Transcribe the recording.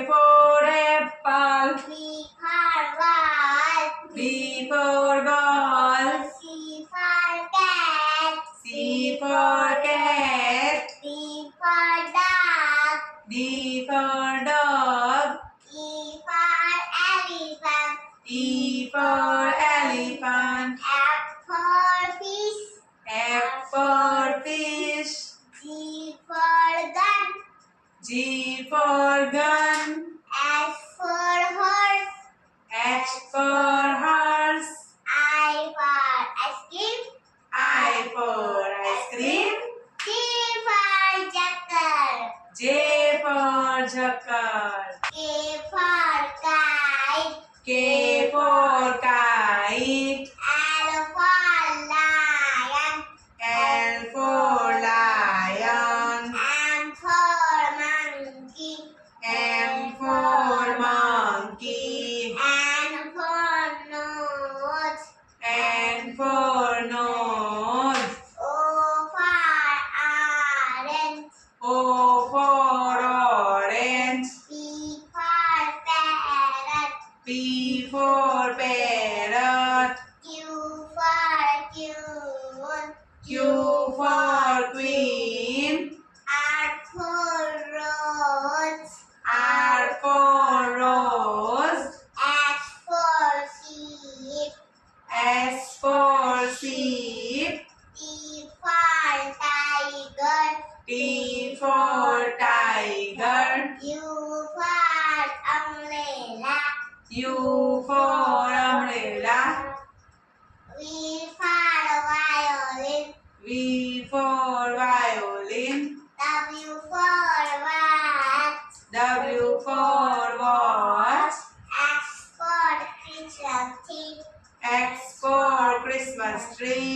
for apple. B for ball. B for ball. C for cat. C for cat. D for dog. D for dog. E for elephant. E for elephant. F for fish. F for fish. G for gun. G for gun. H for horse. H for horse. I for ice cream. I for ice cream. J for jackal. J for jackal. K for kite. K for kite. L for lion. L for lion. M for monkey. M for monkey. N for nose. N for nose. O for orange. O for orange. P for parrot. P for parrot. Q for queen. Q for queen. R for rose. R for rose. S for sheep. S for sheep. T for tiger. T for tiger. U for umbrella. U for umbrella. V for violin. V for violin. W for watch. W for watch. X for Christmas tree. X for Christmas tree.